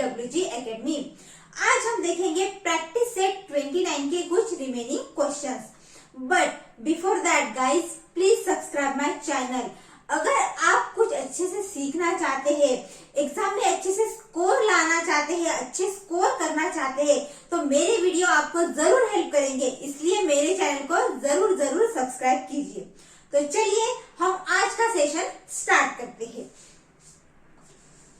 PWG academy. आज हम देखेंगे प्रैक्टिस सेट 29 के कुछ remaining questions. But before that guys, please subscribe my channel. अगर आप कुछ अच्छे से सीखना चाहते हैं, एग्जाम में अच्छे से स्कोर लाना चाहते हैं, अच्छे स्कोर करना चाहते हैं, तो मेरे वीडियो आपको जरूर हेल्प करेंगे। इसलिए मेरे चैनल को जरूर जरूर सब्सक्राइब कीजिए। तो चलिए हम आज का सेशन स्टार्ट करते हैं।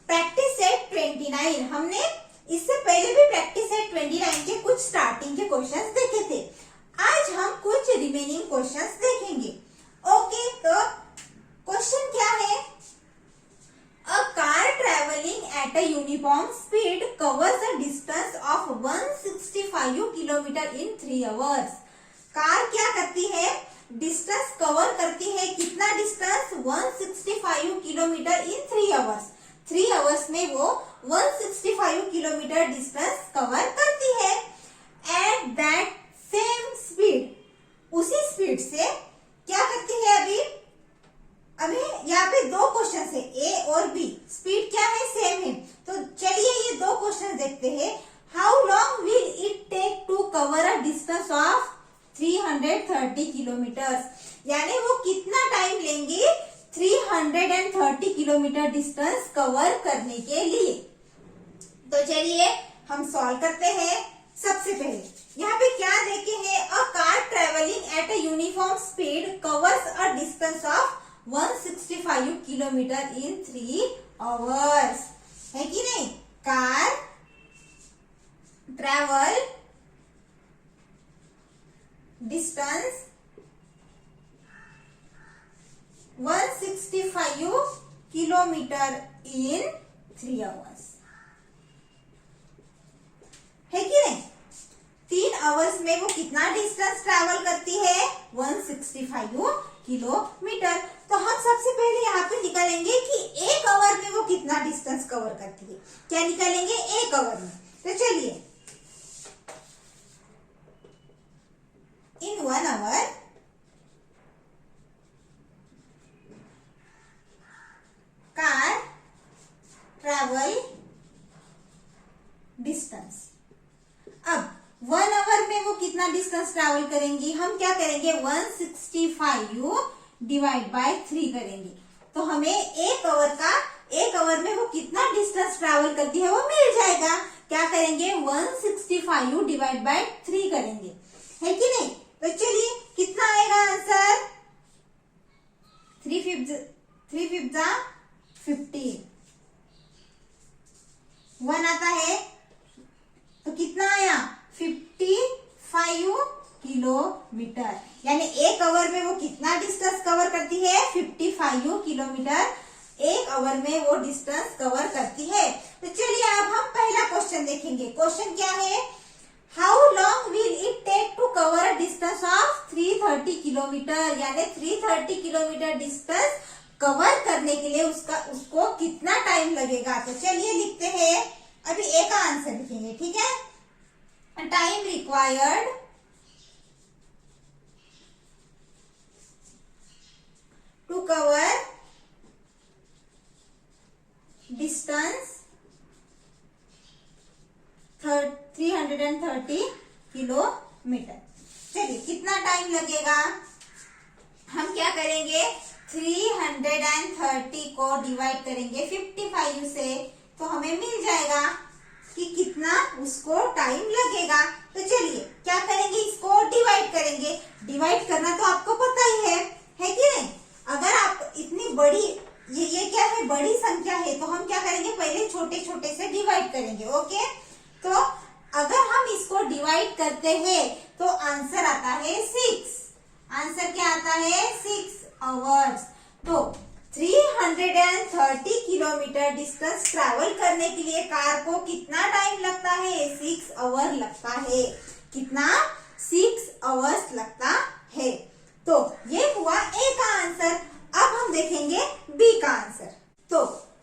प्रैक्टिस सेट 29, हमने इससे पहले भी प्रैक्टिस सेट 29 के कुछ स्टार्टिंग के क्वेश्चंस देखे थे। आज हम कुछ रिमेनिंग क्वेश्चंस देखेंगे। ओके, तो क्वेश्चन क्या है? A car travelling at a uniform speed covers a distance of 165 kilometre in 3 hours. Car क्या करती है? डिस्टेंस कवर करती है। कितना डिस्टेंस? 165 किलोमीटर इन 3 आवर्स। 3 आवर्स में वो 165 किलोमीटर डिस्टेंस कवर करती है। एट दैट सेम स्पीड, उसी स्पीड से क्या करती है? अभी यहाँ पे दो क्वेश्चन है, ए और बी। स्पीड क्या है? सेम है। तो चलिए ये दो क्वेश्चन देखते हैं। How long will it take to cover a distance of 330 kilometre? यानी वो कितना टाइम लेंगे 330 किलोमीटर डिस्टेंस कवर करने के लिए? तो चलिए हम सॉल्व करते हैं। सबसे पहले यहाँ पे क्या देखे हैं? A car travelling at a uniform speed covers a distance of 165 kilometre in 3 hours. है कि नहीं? कार ट्रेवल डिस्टेंस 165 किलोमीटर इन 3 आवर्स। है कि नहीं? 3 आवर्स में वो कितना डिस्टेंस ट्रैवल करती है? 165 किलोमीटर। तो हम सबसे पहले यहाँ पे निकालेंगे कि 1 आवर में वो कितना डिस्टेंस कवर करती है। क्या निकालेंगे? 1 आवर में। तो चलिए, इन 1 आवर कार ट्रैवल डिस्टेंस। अब 1 आवर में वो कितना डिस्टेंस ट्रैवल करेंगी? हम क्या करेंगे? 165 डिवाइड बाय 3 करेंगे। तो हमें 1 आवर में वो कितना डिस्टेंस ट्रैवल करती है वो मिल जाएगा। क्या करेंगे? 165 डिवाइड बाय 3 करेंगे। है कि नहीं? तो चलिए कितना आएगा आंसर? 3 5 50। 1 आता है तो कितना आया? 55 किलोमीटर। यानी 1 आवर में वो कितना डिस्टेंस कवर करती है? 55 किलोमीटर 1 आवर में वो डिस्टेंस कवर करती है। तो चलिए अब हम पहला क्वेश्चन देखेंगे। क्वेश्चन क्या है? How long will it take to cover a distance of 330 kilometre? यानी 330 किलोमीटर डिस्टेंस कवर करने के लिए उसको कितना टाइम लगेगा? तो चलिए लिखते हैं। अभी एक आंसर लिखेंगे, ठीक है? Time required to cover distance 330 kilometre. चलिए कितना टाइम लगेगा? हम क्या करेंगे? 330 को डिवाइड करेंगे 55 से, तो हमें मिल जाएगा कि कितना उसको टाइम लगेगा। तो चलिए क्या करेंगे? इसको डिवाइड करेंगे। डिवाइड करना तो आपको पता ही है कि नहीं? अगर आप इतनी बड़ी ये क्या है? बड़ी संख्या है, तो हम क्या करेंगे? पहले छोटे छोटे से डिवाइड करेंगे। ओके, तो अगर हम इसको डिवाइड करते हैं तो आंसर आता है 6। आंसर क्या आता है? 6 आवर्स। तो 330 किलोमीटर डिस्टेंस ट्रैवल करने के लिए कार को कितना टाइम लगता है? 6 आवर लगता है। कितना? 6 आवर्स लगता है। तो ये हुआ ए का आंसर। अब हम देखेंगे बी का आंसर। तो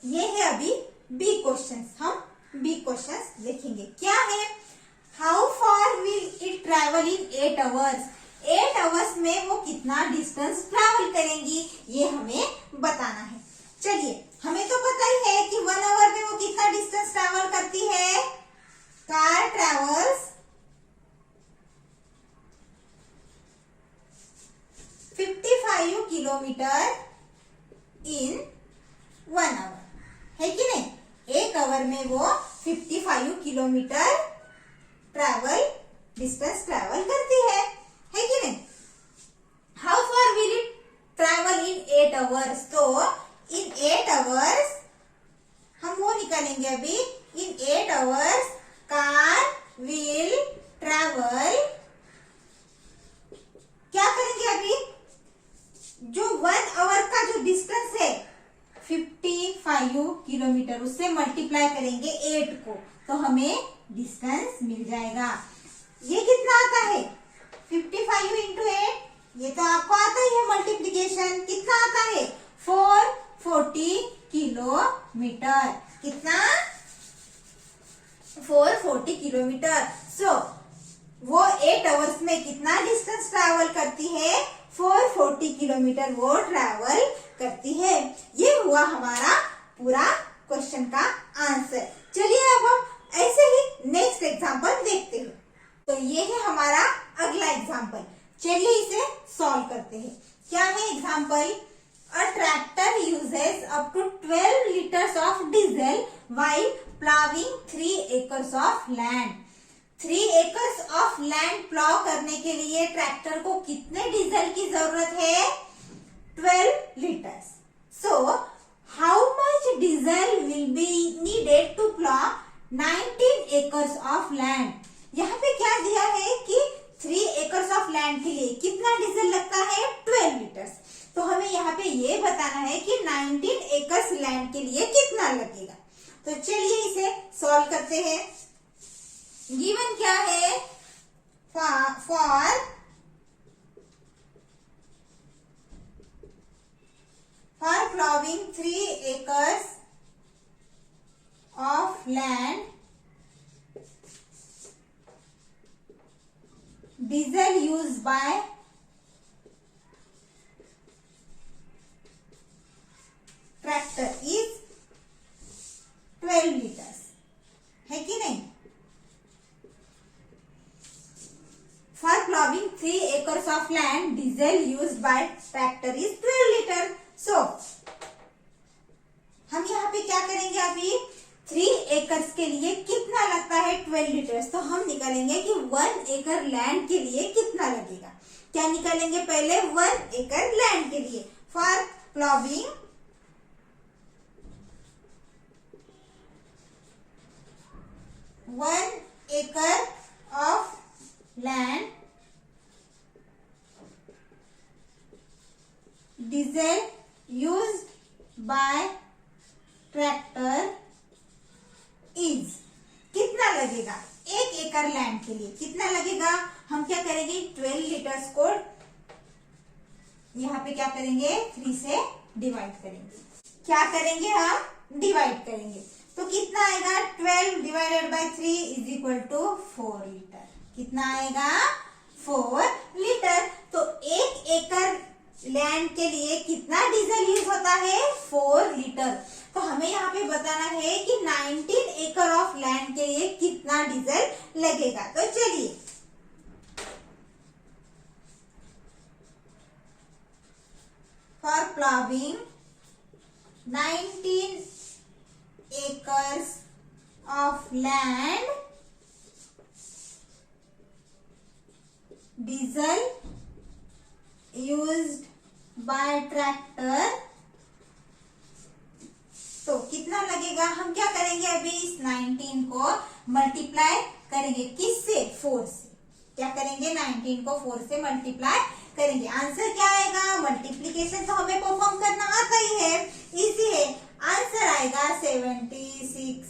ये है अभी बी क्वेश्चन। हम बी क्वेश्चन देखेंगे। क्या है? How far will it travel in 8 hours? 8 hours में वो कितना डिस्टेंस ट्रैवल करेंगी, ये हमें बताना है। चलिए हमें तो पता ही है कि 1 आवर में वो कितना डिस्टेंस ट्रैवल करती है। Car travels 55 kilometre in 1 hour, है कि नहीं? 1 आवर में वो 55 किलोमीटर डिस्टेंस ट्रैवल करती है कि नहीं? How far will it travel in 8 hours? तो इन 8 आवर्स हम वो निकालेंगे अभी। इन 8 आवर्स कार विल ट्रैवल, क्या करेंगे अभी? जो 1 आवर का जो डिस्टेंस है 55 किलोमीटर, उससे मल्टीप्लाई करेंगे 8 को, तो हमें डिस्टेंस मिल जाएगा। ये कितना आता है? 55 इंटू 8, ये तो आपको आता ही है मल्टीप्लीकेशन। कितना आता है? 440 किलोमीटर। कितना? 440 किलोमीटर। सो वो 8 आवर्स में कितना डिस्टेंस ट्रैवल करती है? 440 किलोमीटर वो ट्रैवल करती है। ये हुआ हमारा पूरा क्वेश्चन का आंसर। चलिए अब हम ऐसे ही नेक्स्ट एग्जांपल देखते हैं। तो ये है हमारा अगला एग्जांपल। चलिए इसे सॉल्व करते हैं। क्या है example? A tractor uses up to 12 litres of diesel while ploughing 3 acres of land. 3 acres of land plough करने के लिए ट्रैक्टर को कितने डीजल की जरूरत है? 12 litres. So how much diesel will be needed to plough 19 acres of land. यहाँ पे क्या दिया है कि 3 एकर्स ऑफ लैंड के लिए कितना डीजल लगता है? 12 लीटर्स। तो हमें यहाँ पे ये बताना है कि 19 एकर्स लैंड के लिए कितना लगेगा। तो चलिए इसे सॉल्व करते हैं। गिवन क्या है? For ploughing 3 acres of land, diesel use by tractor is 12 litres, है कि नहीं? For ploughing 3 acres of land, diesel use by tractor is 12 litre. So हम यहाँ पे क्या करेंगे अभी? 3 एकर्स के लिए कितना लगता है? 12 लीटर्स। तो हम निकालेंगे कि 1 एकड़ लैंड के लिए कितना लगेगा। क्या निकालेंगे? पहले 1 एकड़ लैंड के लिए। फॉर प्लाविंग 1 एकड़ of land, diesel used by tractor is, कितना लगेगा? 1 एकड़ लैंड के लिए कितना लगेगा? हम क्या करेंगे? 12 लीटर्स को यहाँ पे क्या करेंगे? 3 से डिवाइड करेंगे। क्या करेंगे? हम डिवाइड करेंगे। तो कितना आएगा? 12 divided by 3 is equal to 4 litre. कितना आएगा? 4 लीटर। तो 1 एकड़ लैंड के लिए कितना डीजल यूज होता है? 4 लीटर। तो हमें यहाँ पे बताना है कि 19 एकड़ ऑफ लैंड के लिए कितना डीजल लगेगा। तो चलिए for ploughing 19 acres of land, diesel used by tractor, तो कितना लगेगा? हम क्या करेंगे? अभी इस 19 को मल्टीप्लाई करेंगे। किससे? 4 से। क्या करेंगे? 19 को 4 से मल्टीप्लाई करेंगे। आंसर क्या आएगा? मल्टीप्लीकेशन तो हमें परफॉर्म करना आता ही है, इजी है। आंसर आएगा 76।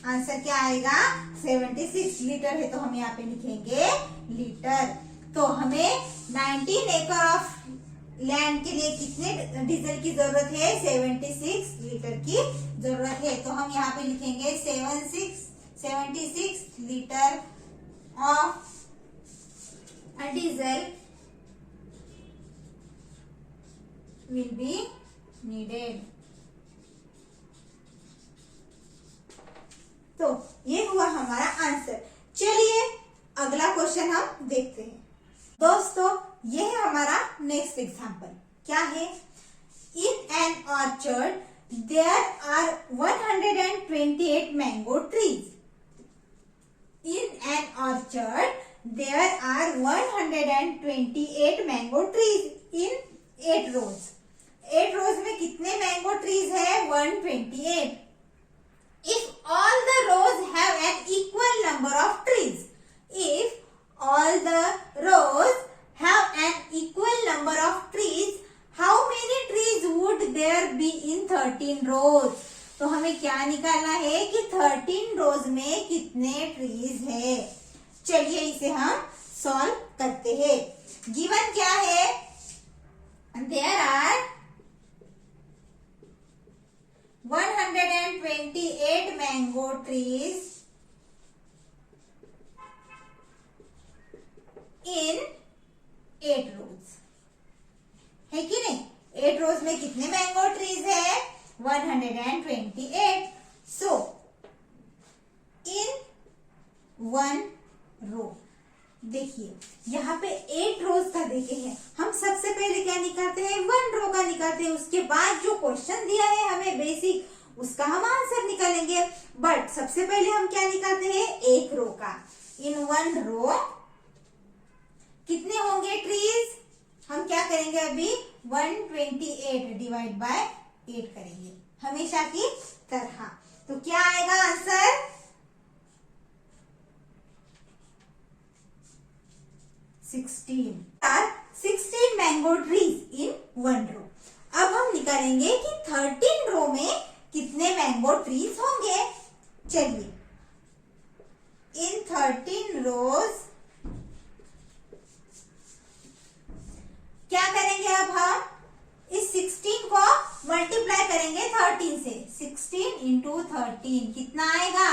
आंसर क्या आएगा? 76 लीटर है, तो हम यहाँ पे लिखेंगे लीटर। तो हमें 19 एकड़ ऑफ लैंड के लिए कितने डीजल की जरूरत है? 76 लीटर की जरूरत है। तो हम यहाँ पे लिखेंगे 76 litre of diesel will be needed। तो ये हुआ हमारा आंसर। चलिए अगला क्वेश्चन हम देखते हैं। दोस्तों ये है हमारा नेक्स्ट एग्जाम्पल। क्या है? In an orchard there are 128 mango trees. In an orchard, there are 128 mango trees in 8 rows. 8 rows में कितने मैंगो ट्रीज है? 128. If all the rows have an equal number of trees, if all the rows have an equal number of trees, how many trees would there be in 13 rows? तो हमें क्या निकालना है कि 13 रोज में कितने ट्रीज है। चलिए इसे हम सॉल्व करते हैं। गिवन क्या है? There are 128 mango trees in 8 rows, है कि नहीं? 8 रोज में कितने मैंगो ट्रीज है? 128. So in 1 row, देखिए यहाँ पे 8 रोज का देखे हैं। हम सबसे पहले क्या निकालते हैं? 1 रो का निकालते हैं। उसके बाद जो क्वेश्चन दिया है हमें बेसिक, उसका हम आंसर निकालेंगे। बट सबसे पहले हम क्या निकालते हैं? 1 रो का। इन 1 रो कितने होंगे ट्रीज? हम क्या करेंगे अभी? 128 डिवाइड बाय 8 करेंगे हमेशा की तरह। तो क्या आएगा आंसर? 16 मैंगो ट्रीज इन 1 रो। अब हम निकालेंगे कि 13 रो में कितने मैंगो ट्रीज होंगे। चलिए इन 13 रोज क्या करेंगे? अब हम इस 16 को मल्टीप्लाई करेंगे 13 से। 16 इंटू 13 कितना आएगा?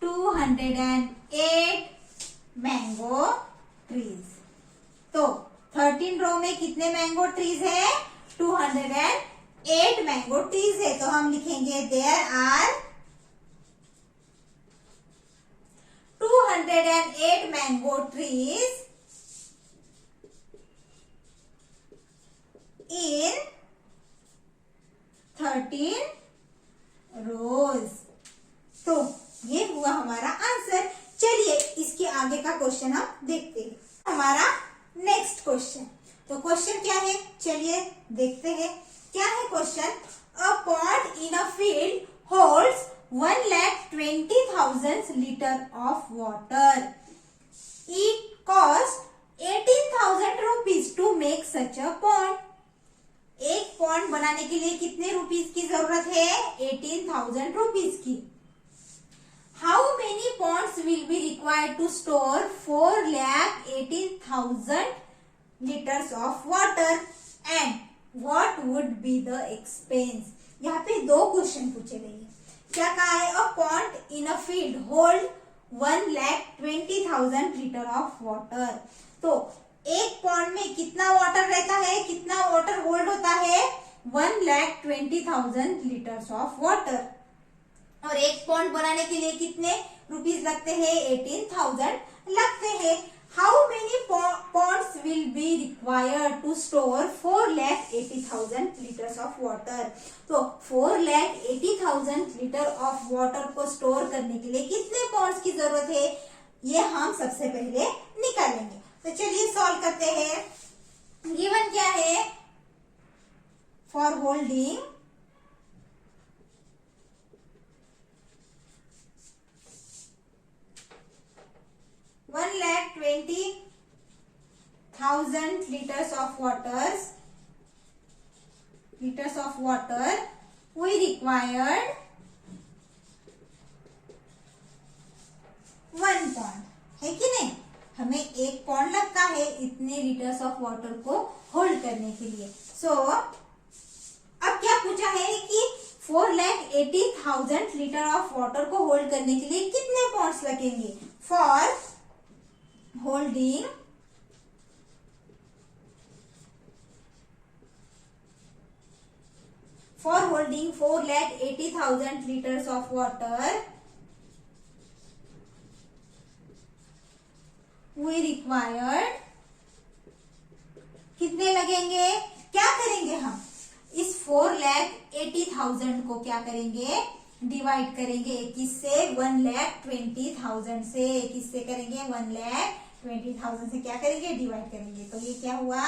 208 मैंगो ट्रीज। तो 13 रो में कितने मैंगो ट्रीज है? 208 मैंगो ट्रीज है। तो हम लिखेंगे there are 208 mango trees in 13 rows। तो ये हुआ हमारा आंसर। चलिए इसके आगे का क्वेश्चन हम देखते हैं। हमारा नेक्स्ट क्वेश्चन। तो क्वेश्चन क्या है? चलिए देखते हैं क्या है question. A pond in a field holds 1,20,000 litre of water. It cost 18,000 rupees to make such a pond. एक पॉन्ड बनाने के लिए कितने रुपीज की जरूरत है? 18,000 रुपीज की। How many ponds will be required to store 4,18,000 litres of water and what would be the expense. यहाँ पे 2 क्वेश्चन पूछे गए हैं। क्या कहा है? अ pond in a field hold 1,20,000 litre of water. तो एक पॉन्ड में कितना वाटर रहता है? कितना वाटर होल्ड होता है? 1,20,000 लीटर्स ऑफ वाटर। और एक पॉन्ड बनाने के लिए कितने रुपीज लगते हैं? 18,000 लगते हैं। How many ponds will be required to store 4,80,000 litres of water. तो 4,80,000 लीटर ऑफ वाटर को स्टोर करने के लिए कितने पॉन्ड्स की जरूरत है? ये हम सबसे पहले निकालेंगे। तो चलिए सॉल्व करते हैं। गिवन क्या है? For holding 1,20,000 liters of water we required 1 pond, है कि नहीं? हमें 1 पॉन्ड लगता है इतने लीटर्स ऑफ वाटर को होल्ड करने के लिए। सो अब क्या पूछा है कि 4,80,000 लीटर ऑफ वाटर को होल्ड करने के लिए कितने पॉन्ड्स लगेंगे। For holding 4,80,000 liters of water we required, कितने लगेंगे, क्या करेंगे हम इस 4,80,000 को क्या करेंगे, डिवाइड करेंगे किससे, 1,20,000 से, किससे करेंगे, 1,20,000 से क्या करेंगे, डिवाइड करेंगे। तो ये क्या हुआ,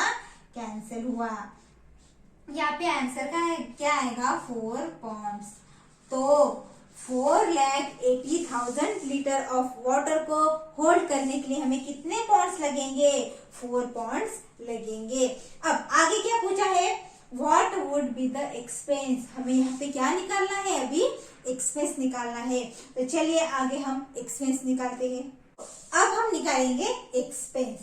कैंसिल हुआ। यहाँ पे आंसर का क्या आएगा, 4 पॉन्ड्स। तो 4,80,000 लीटर ऑफ वाटर को होल्ड करने के लिए हमें कितने पॉन्ड्स लगेंगे, 4 पॉन्ड्स लगेंगे। अब आगे क्या पूछा है, what would be the expense, हमें यहाँ पे क्या निकालना है, अभी एक्सपेंस निकालना है। तो चलिए आगे हम एक्सपेंस निकालते हैं। अब हम निकालेंगे एक्सपेंस।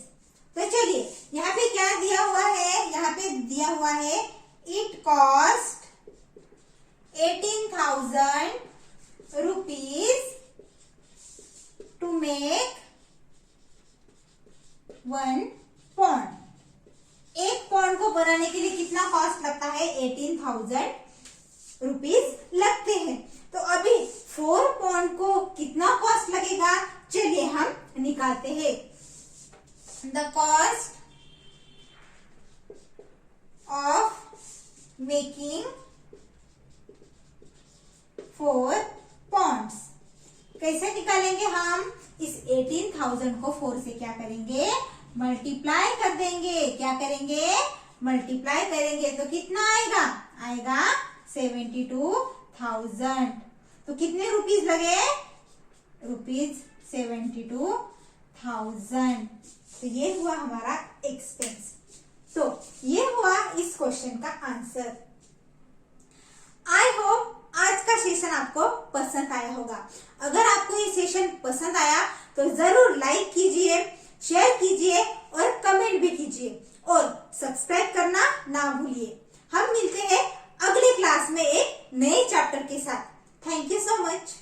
तो चलिए यहाँ पे क्या दिया हुआ है, यहाँ पे दिया हुआ है it cost 18,000 rupees to make 1 pond। एक पॉन्ड को बनाने के लिए कितना कॉस्ट लगता है, 18,000 रुपीज लगते हैं। तो अभी 4 पॉन्ड को कितना कॉस्ट लगेगा, चलिए हम निकालते हैं। The cost of making 4 ponds, कैसे निकालेंगे हम, इस 18,000 को 4 से क्या करेंगे, मल्टीप्लाई कर देंगे, क्या करेंगे, मल्टीप्लाई करेंगे। तो कितना आएगा, आएगा 72,000। तो कितने रुपीज लगे, रुपीज 72,000। तो ये हुआ हमारा एक्सपेंस। तो ये हुआ इस क्वेश्चन का आंसर। आई होप आज का सेशन आपको पसंद आया होगा। अगर आपको ये सेशन पसंद आया तो जरूर लाइक कीजिए, शेयर कीजिए और कमेंट भी कीजिए और सब्सक्राइब करना ना भूलिए। हम मिलते हैं अगले क्लास में एक नए चैप्टर के साथ। Thank you so much.